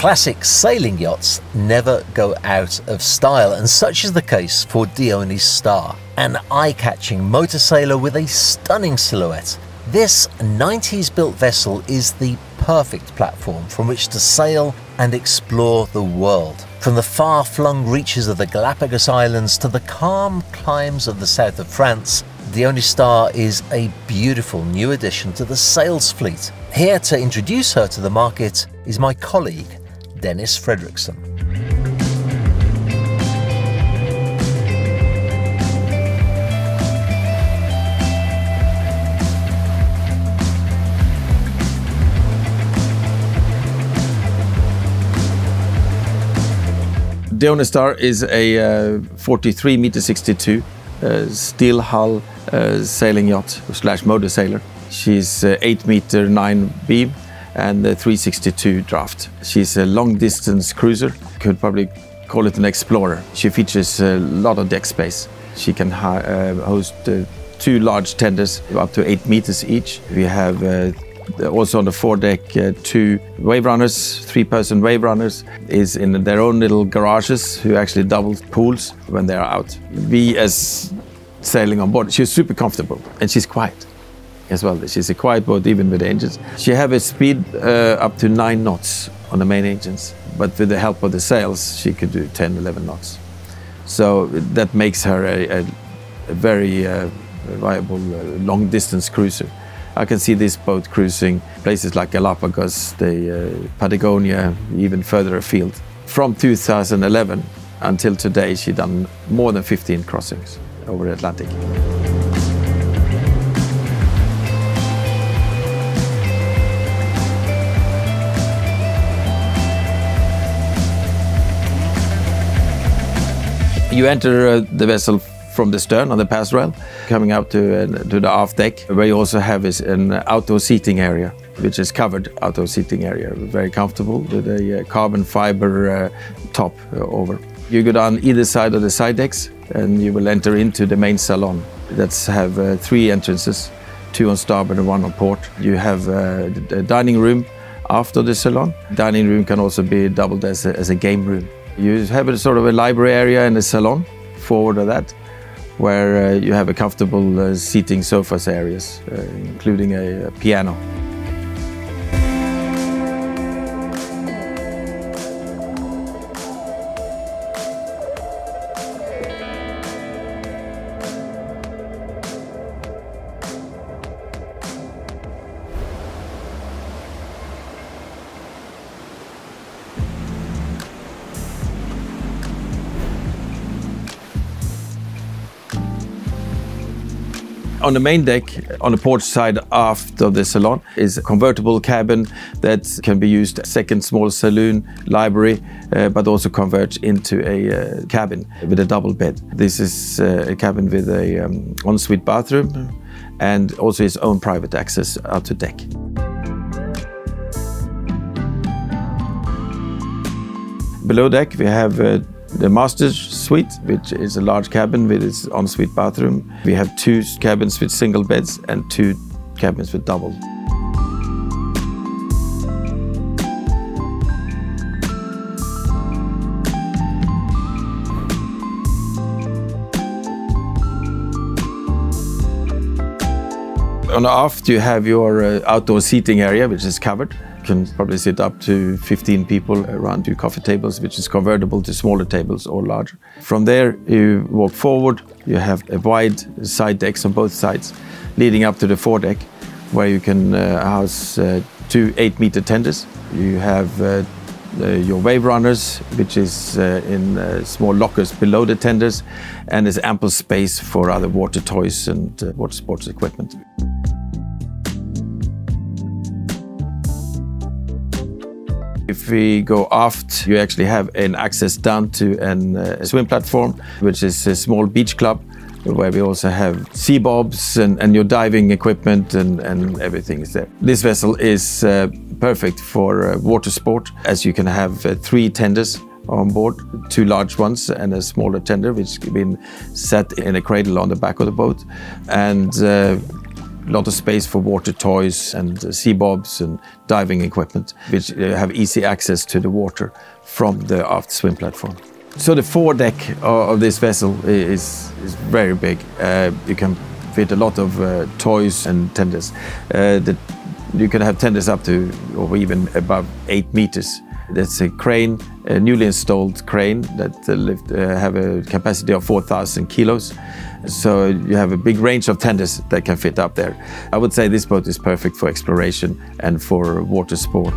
Classic sailing yachts never go out of style, and such is the case for Dione Star, an eye-catching motor sailor with a stunning silhouette. This 90s built vessel is the perfect platform from which to sail and explore the world. From the far-flung reaches of the Galapagos Islands to the calm climes of the south of France, Dione Star is a beautiful new addition to the sales fleet. Here to introduce her to the market is my colleague, Dennis.frederiksen. Dione Star is a 43m62 steel hull sailing yacht / motor sailor. She's 8m9 beam and 362 draft. She's a long distance cruiser. Could probably call it an explorer. She features a lot of deck space. She can host 2 large tenders up to 8 meters each. We have also on the foredeck 2 wave runners, 3-person wave runners is in their own little garages who actually double pools when they are out. We as sailing on board, she's super comfortable and she's quiet as well. She's a quiet boat even with the engines. She have a speed up to 9 knots on the main engines, but with the help of the sails she could do 10, 11 knots. So that makes her a very viable long distance cruiser. I can see this boat cruising places like Galapagos, Patagonia, even further afield. From 2011 until today, she's done more than 15 crossings over the Atlantic. You enter the vessel from the stern on the pass rail, coming out to the aft deck, where you also have an outdoor seating area, which is covered outdoor seating area, very comfortable with a carbon fiber top over. You go down either side of the side decks and you will enter into the main salon. That's have 3 entrances, 2 on starboard and 1 on port. You have a dining room after the salon. Dining room can also be doubled as a game room. You have a sort of a library area in the salon forward of that, where you have a comfortable seating sofas areas, including a piano. On the main deck, on the port side aft of the salon, is a convertible cabin that can be used as a second small saloon, library, but also converts into a cabin with a double bed. This is a cabin with a ensuite bathroom and also its own private access out to deck. Below deck we have the master's suite, which is a large cabin with its ensuite bathroom. We have 2 cabins with single beds and 2 cabins with double. On the aft you have your outdoor seating area, which is covered. You can probably sit up to 15 people around 2 coffee tables, which is convertible to smaller tables or larger. From there you walk forward, you have a wide side decks on both sides, leading up to the foredeck, where you can house 2 8-meter tenders. You have your wave runners, which is in small lockers below the tenders, and there's ample space for other water toys and water sports equipment. If we go aft, you actually have an access down to a swim platform, which is a small beach club, where we also have sea bobs and your diving equipment and everything is there. This vessel is perfect for water sport, as you can have 3 tenders on board, 2 large ones and a smaller tender, which has been set in a cradle on the back of the boat. And lot of space for water toys and sea bobs and diving equipment, which have easy access to the water from the aft swim platform. So the foredeck of this vessel is very big. You can fit a lot of toys and tenders. You can have tenders up to or even above 8 meters. That's a crane, a newly installed crane that have a capacity of 4,000 kilos. So you have a big range of tenders that can fit up there. I would say this boat is perfect for exploration and for water sport.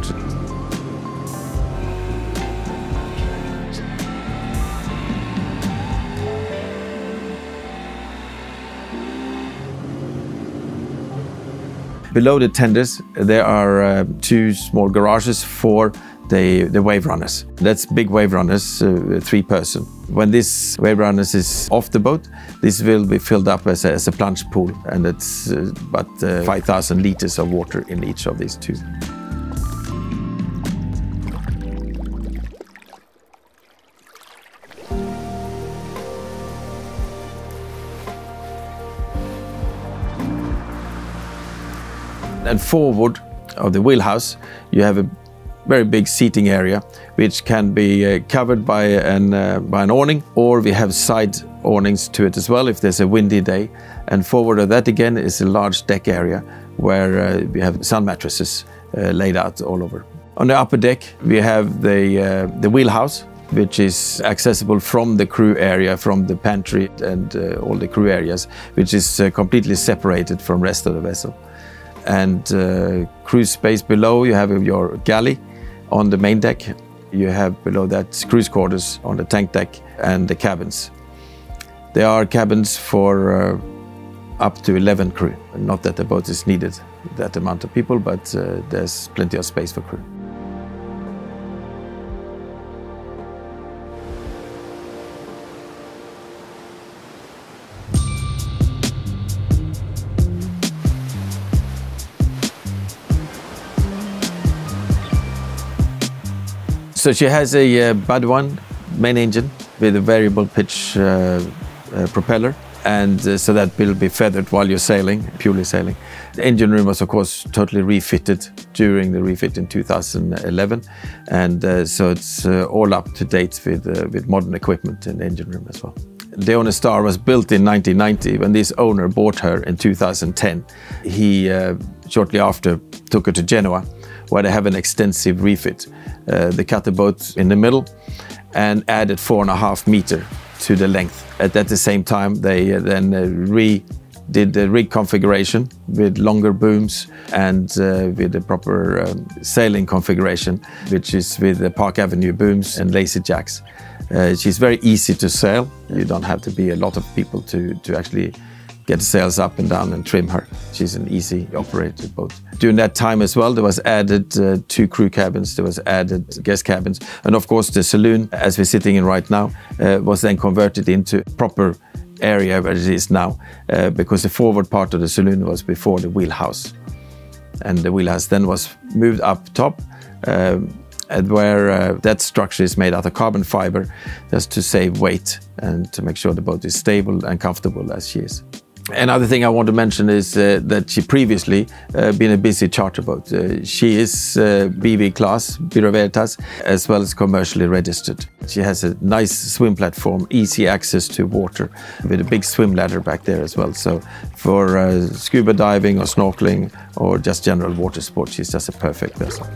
Below the tenders, there are 2 small garages for the wave runners. That's big wave runners, 3-person. When this wave runners is off the boat, this will be filled up as a plunge pool, and it's about 5,000 liters of water in each of these 2. And forward of the wheelhouse, you have a very big seating area, which can be covered by an awning, or we have side awnings to it as well if there's a windy day. And forward of that again is a large deck area where we have sun mattresses laid out all over. On the upper deck, we have the wheelhouse, which is accessible from the crew area, from the pantry and all the crew areas, which is completely separated from the rest of the vessel. And cruise space below, you have your galley. On the main deck, you have below that cruise quarters on the tank deck and the cabins. There are cabins for up to 11 crew. Not that the boat is needed that amount of people, but there's plenty of space for crew. So she has a Bud 1 main engine with a variable pitch propeller, and so that will be feathered while you're sailing, purely sailing. The engine room was of course totally refitted during the refit in 2011, and so it's all up to date with modern equipment in the engine room as well. Dione Star was built in 1990 when this owner bought her in 2010. He shortly after took her to Genoa, where they have an extensive refit. They cut the boat in the middle and added 4.5 meters to the length. At the same time, they then did the rig configuration with longer booms and with the proper sailing configuration, which is with the Park Avenue booms and lazy jacks. She's very easy to sail. You don't have to be a lot of people to actually get the sails up and down and trim her. She's an easy operated boat. During that time as well, there was added 2 crew cabins, there was added guest cabins, and of course the saloon, as we're sitting in right now, was then converted into proper area where it is now, because the forward part of the saloon was before the wheelhouse. And the wheelhouse then was moved up top, and where that structure is made out of carbon fiber, just to save weight and to make sure the boat is stable and comfortable as she is. Another thing I want to mention is that she previously been a busy charter boat. She is BV class, Bureau Veritas, as well as commercially registered. She has a nice swim platform, easy access to water, with a big swim ladder back there as well. So for scuba diving or snorkeling or just general water sport, she's just a perfect vessel.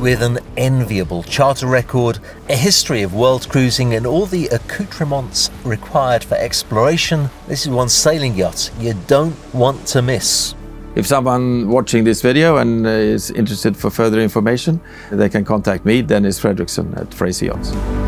With an enviable charter record, a history of world cruising and all the accoutrements required for exploration, this is one sailing yacht you don't want to miss. If someone watching this video and is interested for further information, they can contact me, Dennis Frederiksen at Fraser Yachts.